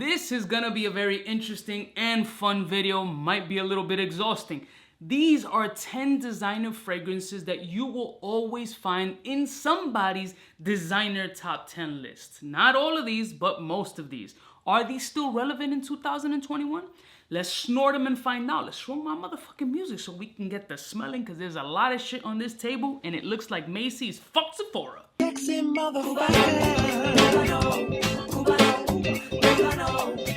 This is gonna be a very interesting and fun video, might be a little bit exhausting. These are 10 designer fragrances that you will always find in somebody's designer top 10 list. Not all of these, but most of these. Are these still relevant in 2021? Let's snort them and find out. Let's snort my motherfucking music so we can get the smelling, because there's a lot of shit on this table and it looks like Macy's fuck Sephora. Sexy motherfucker.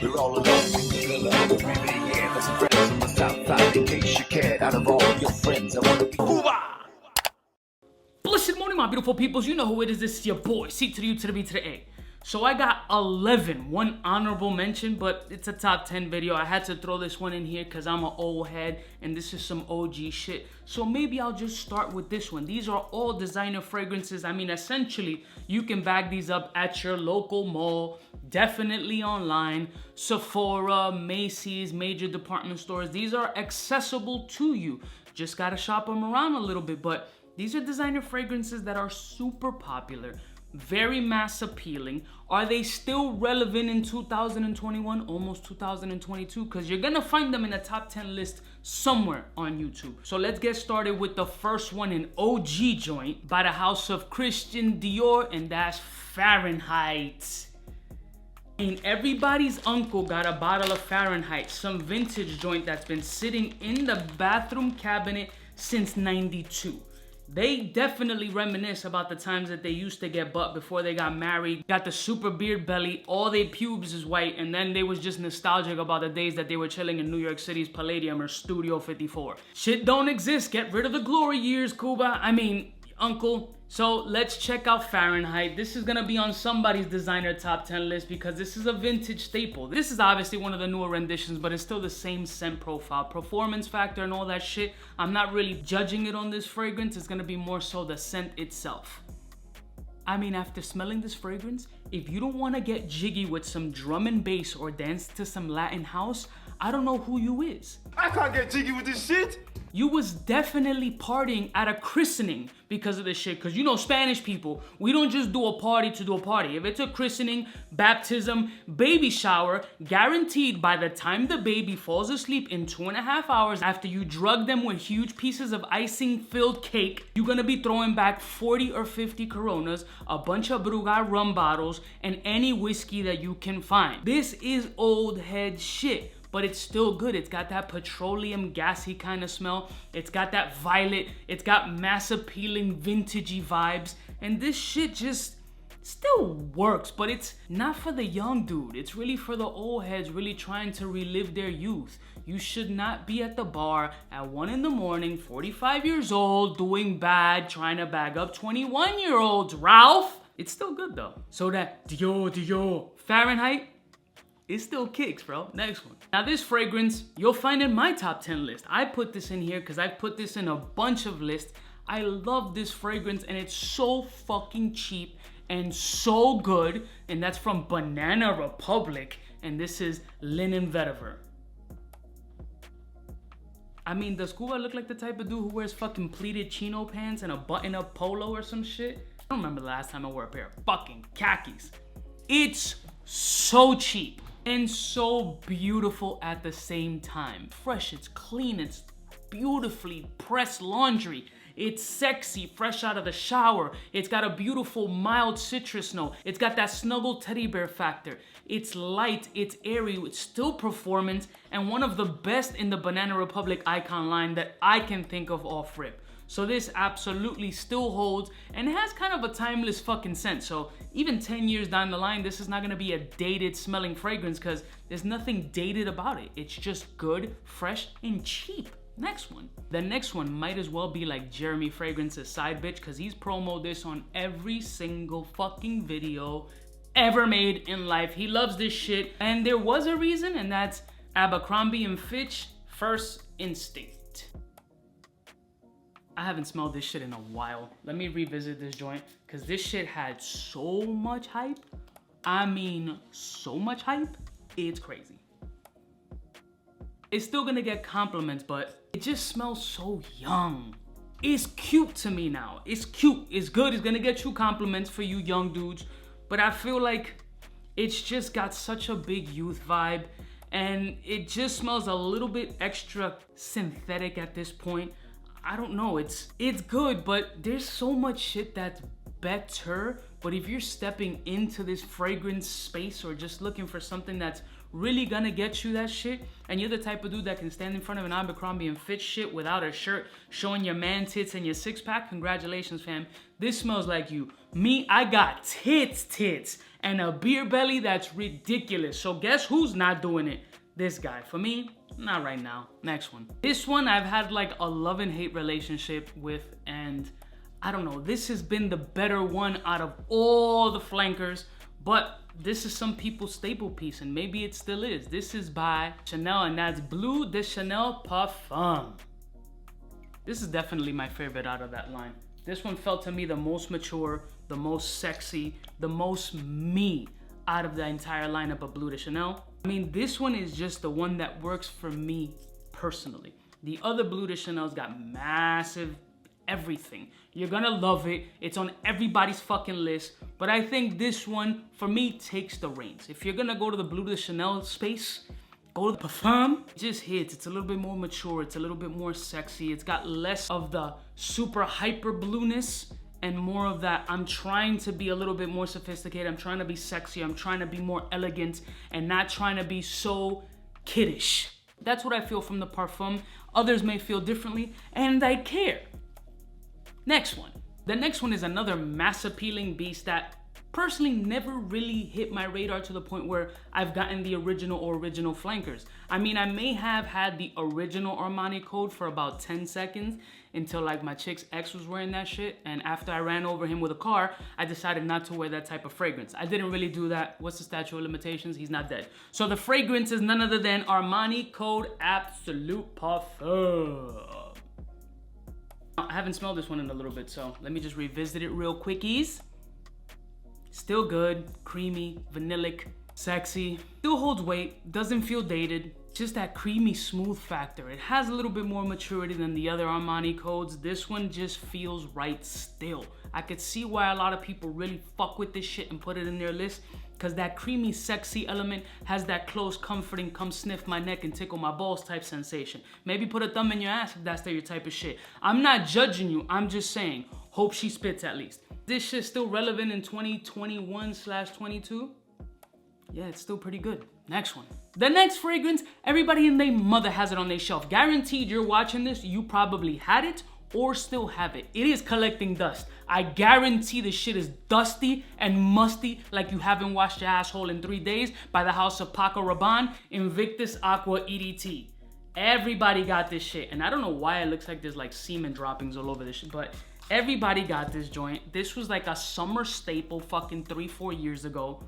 We're all alone in the villa of the river, yeah. There's some friends from the south side in case you cared. Out of all your friends, I want to be Cuba. Blessed morning, my beautiful peoples. You know who it is. This is your boy, C to the U to the B to the A. So I got 11, one honorable mention, but it's a top 10 video. I had to throw this one in here because I'm an old head and this is some OG shit. So maybe I'll just start with this one. These are all designer fragrances. I mean, essentially, you can bag these up at your local mall, definitely online, Sephora, Macy's, major department stores. These are accessible to you. Just gotta shop them around a little bit, but these are designer fragrances that are super popular. Very mass appealing. Are they still relevant in 2021, almost 2022? Because you're gonna find them in a top 10 list somewhere on YouTube. So let's get started with the first one, an OG joint by the house of Christian Dior, and that's Fahrenheit. And everybody's uncle got a bottle of Fahrenheit, some vintage joint that's been sitting in the bathroom cabinet since '92. They definitely reminisce about the times that they used to get butt before they got married. Got the super beard belly, all their pubes is white, and then they was just nostalgic about the days that they were chilling in New York City's Palladium or Studio 54. Shit don't exist. Get rid of the glory years, Cuba. I mean, uncle. So let's check out Fahrenheit. This is gonna be on somebody's designer top 10 list because this is a vintage staple. This is obviously one of the newer renditions, but it's still the same scent profile, performance factor and all that shit. I'm not really judging it on this fragrance. It's gonna be more so the scent itself. I mean, after smelling this fragrance, if you don't wanna get jiggy with some drum and bass or dance to some Latin house, I don't know who you is. I can't get jiggy with this shit. You was definitely partying at a christening because of this shit. Because you know, Spanish people, we don't just do a party to do a party. If it's a christening, baptism, baby shower, guaranteed by the time the baby falls asleep in 2.5 hours after you drug them with huge pieces of icing-filled cake, you're gonna be throwing back 40 or 50 Coronas, a bunch of Brugal rum bottles, and any whiskey that you can find. This is old head shit. But it's still good. It's got that petroleum gassy kind of smell. It's got that violet. It's got mass appealing vintagey vibes. And this shit just still works, but it's not for the young dude. It's really for the old heads really trying to relive their youth. You should not be at the bar at 1 in the morning, 45 years old, doing bad, trying to bag up 21-year-olds, Ralph. It's still good though. So that Dior, Fahrenheit, it still kicks, bro. Next one. Now this fragrance, you'll find in my top 10 list. I put this in here because I put this in a bunch of lists. I love this fragrance and it's so fucking cheap and so good. And that's from Banana Republic. And this is Linen Vetiver. I mean, does Cuba look like the type of dude who wears fucking pleated chino pants and a button-up polo or some shit? I don't remember the last time I wore a pair of fucking khakis. It's so cheap and so beautiful at the same time. Fresh, it's clean, it's beautifully pressed laundry. It's sexy, fresh out of the shower. It's got a beautiful mild citrus note. It's got that snuggle teddy bear factor. It's light, it's airy, it's still performance, and one of the best in the Banana Republic icon line that I can think of off rip. So this absolutely still holds and it has kind of a timeless fucking scent. So even 10 years down the line, this is not gonna be a dated smelling fragrance because there's nothing dated about it. It's just good, fresh, and cheap. Next one. The next one might as well be like Jeremy Fragrance's side bitch because he's promoted this on every single fucking video ever made in life. He loves this shit. And there was a reason, and that's Abercrombie & Fitch First Instinct. I haven't smelled this shit in a while. Let me revisit this joint because this shit had so much hype. I mean, so much hype. It's crazy. It's still gonna get compliments, but it just smells so young. It's cute to me now. It's cute, it's good, it's gonna get you compliments for you young dudes, but I feel like It's just got such a big youth vibe, and it just smells a little bit extra synthetic at this point. I don't know, it's good, but there's so much shit that's better. But if you're stepping into this fragrance space or just looking for something that's really gonna get you that shit, and you're the type of dude that can stand in front of an Abercrombie and Fitch shit without a shirt, showing your man tits and your six pack, congratulations, fam. This smells like you. Me, I got tits, and a beer belly that's ridiculous. So guess who's not doing it? This guy. For me, not right now. Next one. This one I've had like a love and hate relationship with, and I don't know, this has been the better one out of all the flankers, but this is some people's staple piece, and maybe it still is. This is by Chanel, and that's Bleu de Chanel Parfum. This is definitely my favorite out of that line. This one felt to me the most mature, the most sexy, the most me out of the entire lineup of Bleu de Chanel. I mean, this one is just the one that works for me personally. The other Bleu de Chanel's got massive everything. You're gonna love it. It's on everybody's fucking list. But I think this one, for me, takes the reins. If you're gonna go to the Bleu de Chanel space, go to the Parfum. It just hits. It's a little bit more mature. It's a little bit more sexy. It's got less of the super hyper blueness and more of that. I'm trying to be a little bit more sophisticated. I'm trying to be sexy. I'm trying to be more elegant and not trying to be so kiddish. That's what I feel from the Parfum. Others may feel differently, and I care. Next one. The next one is another mass appealing beast that personally never really hit my radar to the point where I've gotten the original flankers. I mean, I may have had the original Armani Code for about 10 seconds until like my chick's ex was wearing that shit, and after I ran over him with a car, I decided not to wear that type of fragrance. I didn't really do that. What's the statute of limitations? He's not dead. So the fragrance is none other than Armani Code Absolute Parfum. I haven't smelled this one in a little bit, so let me just revisit it real quickies. Still good, creamy, vanillic, sexy. Still holds weight, doesn't feel dated. Just that creamy, smooth factor. It has a little bit more maturity than the other Armani Codes. This one just feels right still. I could see why a lot of people really fuck with this shit and put it in their list, because that creamy, sexy element has that close, comforting, come sniff my neck and tickle my balls type sensation. Maybe put a thumb in your ass if that's your type of shit. I'm not judging you, I'm just saying, hope she spits at least. This shit's still relevant in 2021/22. Yeah, it's still pretty good. Next one. The next fragrance, everybody and their mother has it on their shelf. Guaranteed you're watching this, you probably had it or still have it. It is collecting dust. I guarantee this shit is dusty and musty like you haven't washed your asshole in 3 days by the house of Paco Rabanne, Invictus Aqua EDT. Everybody got this shit. And I don't know why it looks like there's like semen droppings all over this shit, but everybody got this joint. This was like a summer staple fucking 3-4 years ago.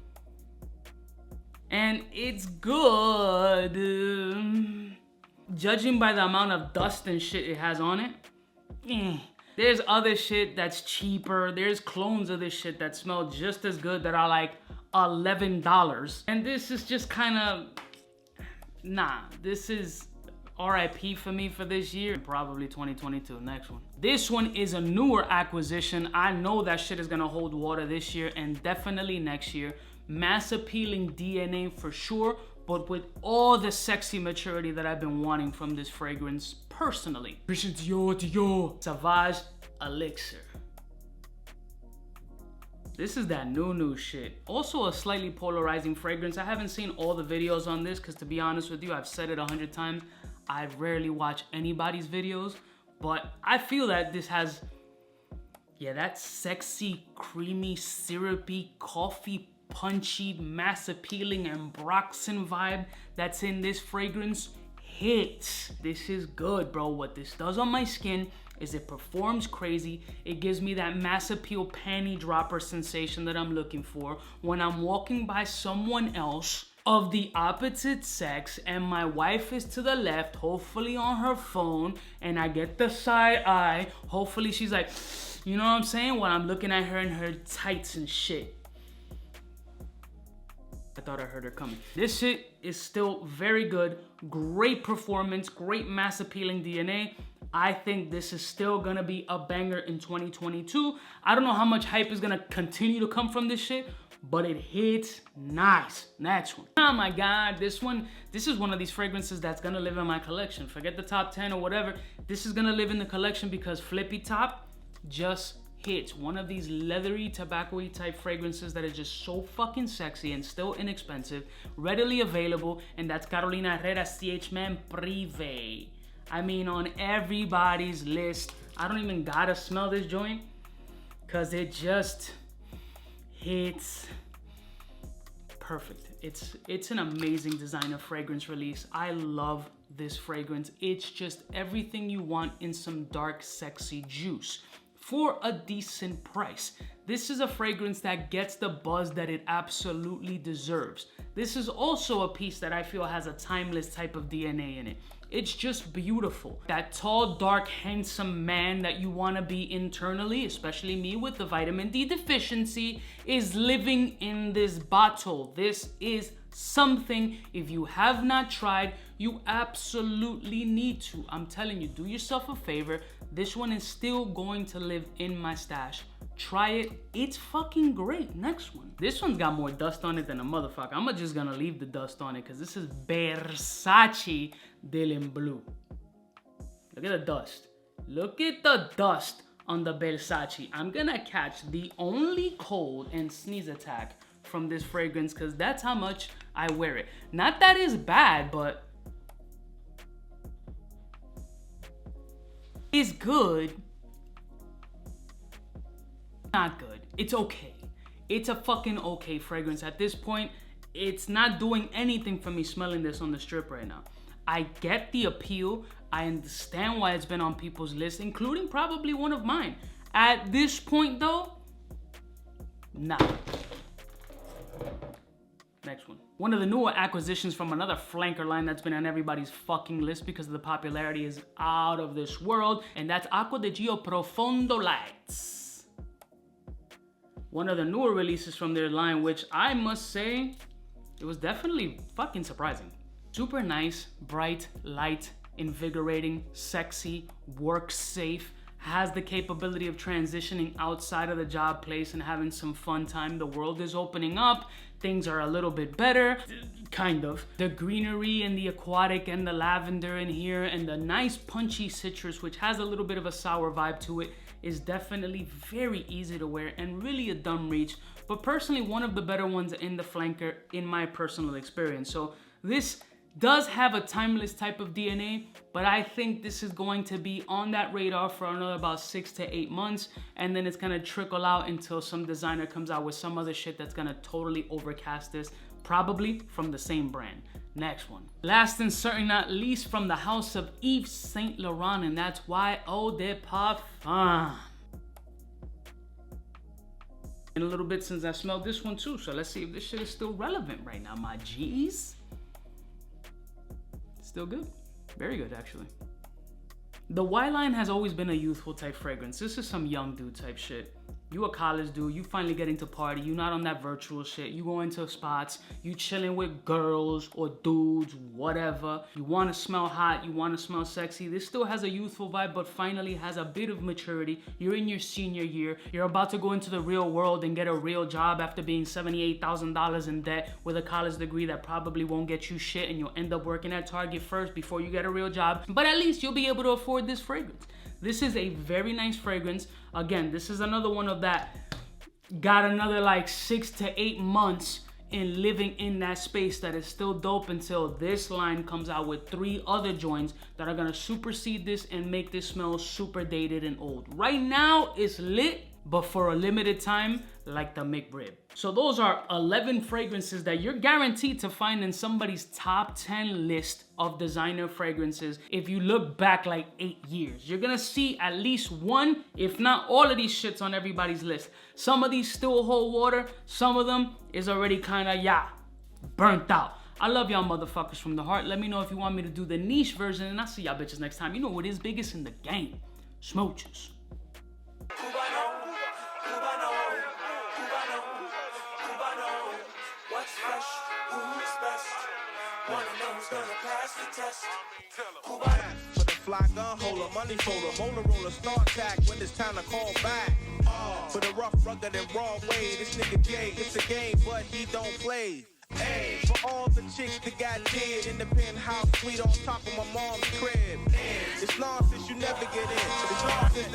And it's good. Judging by the amount of dust and shit it has on it, there's other shit that's cheaper. There's clones of this shit that smell just as good that are like $11. And this is just kind of, nah, this is RIP for me for this year. Probably 2022. Next one. This one is a newer acquisition. I know that shit is gonna hold water this year and definitely next year. Mass appealing DNA for sure, but with all the sexy maturity that I've been wanting from this fragrance personally. Sauvage Elixir. This is that new shit. Also a slightly polarizing fragrance. I haven't seen all the videos on this because, to be honest with you, I've said it 100 times. I rarely watch anybody's videos, but I feel that this has, yeah, that sexy, creamy, syrupy, coffee, punchy, mass appealing ambroxan vibe that's in this fragrance hits. This is good, bro. What this does on my skin is it performs crazy. It gives me that mass appeal panty dropper sensation that I'm looking for when I'm walking by someone else of the opposite sex and my wife is to the left, hopefully on her phone, and I get the side eye. Hopefully she's like, you know what I'm saying, while I'm looking at her in her tights and shit. I thought I heard her coming. This shit is still very good. Great performance, great mass appealing DNA. I think this is still gonna be a banger in 2022. I don't know how much hype is gonna continue to come from this shit, but it hits nice. Next one. Oh my God, this is one of these fragrances that's gonna live in my collection. Forget the top 10 or whatever. This is gonna live in the collection because Flippy Top just hits. One of these leathery, tobacco-y type fragrances that is just so fucking sexy and still inexpensive, readily available, and that's Carolina Herrera's CH Man Privé. I mean, on everybody's list. I don't even gotta smell this joint because it just hits perfect. It's an amazing designer fragrance release. I love this fragrance. It's just everything you want in some dark, sexy juice for a decent price. This is a fragrance that gets the buzz that it absolutely deserves. This is also a piece that I feel has a timeless type of DNA in it. It's just beautiful. That tall, dark, handsome man that you want to be internally, especially me with the vitamin D deficiency, is living in this bottle. This is something, if you have not tried, you absolutely need to. I'm telling you, do yourself a favor. This one is still going to live in my stash. Try it. It's fucking great. Next one. This one's got more dust on it than a motherfucker. I'm just gonna leave the dust on it because this is Versace Dylan Blue. Look at the dust. Look at the dust on the Versace. I'm gonna catch the only cold and sneeze attack from this fragrance because that's how much I wear it. Not that it's bad, but it's good. Not good. It's okay. It's a fucking okay fragrance. At this point, it's not doing anything for me smelling this on the strip right now. I get the appeal. I understand why it's been on people's lists, including probably one of mine. At this point though, nah. Next one. One of the newer acquisitions from another flanker line that's been on everybody's fucking list because of the popularity is out of this world, and that's Aqua de Gio Profondo Lights. One of the newer releases from their line, which I must say, it was definitely fucking surprising. Super nice, bright, light, invigorating, sexy, works safe, has the capability of transitioning outside of the job place and having some fun time. The world is opening up. Things are a little bit better, kind of. The greenery and the aquatic and the lavender in here and the nice punchy citrus, which has a little bit of a sour vibe to it, is definitely very easy to wear and really a dumb reach, but personally one of the better ones in the flanker in my personal experience. So this does have a timeless type of DNA, but I think this is going to be on that radar for another about 6 to 8 months, and then it's gonna trickle out until some designer comes out with some other shit that's gonna totally overcast this, probably from the same brand. Next one. Last and certainly not least, from the house of Yves Saint Laurent, and that's Why Eau de Parfum. In a little bit since I smelled this one too, so let's see if this shit is still relevant right now, my G's. Still good. Very good, actually. The Y line has always been a youthful type fragrance. This is some young dude type shit. You a college dude, you finally getting to party, you not on that virtual shit, you go into spots, you chilling with girls or dudes, whatever. You wanna smell hot, you wanna smell sexy. This still has a youthful vibe, but finally has a bit of maturity. You're in your senior year, you're about to go into the real world and get a real job after being $78,000 in debt with a college degree that probably won't get you shit, and you'll end up working at Target first before you get a real job. But at least you'll be able to afford this fragrance. This is a very nice fragrance. Again, this is another one of that, got another like 6 to 8 months in living in that space that is still dope until this line comes out with 3 other joints that are gonna supersede this and make this smell super dated and old. Right now, it's lit, but for a limited time, like the McRib. So those are 11 fragrances that you're guaranteed to find in somebody's top 10 list of designer fragrances. If you look back like 8 years, you're gonna see at least one, if not all of these shits on everybody's list. Some of these still hold water. Some of them is already kinda, burnt out. I love y'all motherfuckers from the heart. Let me know if you want me to do the niche version, and I'll see y'all bitches next time. You know what is biggest in the game. Smooches. What's fresh? Who's best? Wanna know who's gonna pass the test? For the fly gun holder, money folder, molar roller, start attack when it's time to call back. For the rough, rugged, and raw way, this nigga Jay, it's a game, but he don't play. Hey, for all the chicks that got dead in the penthouse suite on top of my mom's crib. It's nonsense, you never get in. It's nonsense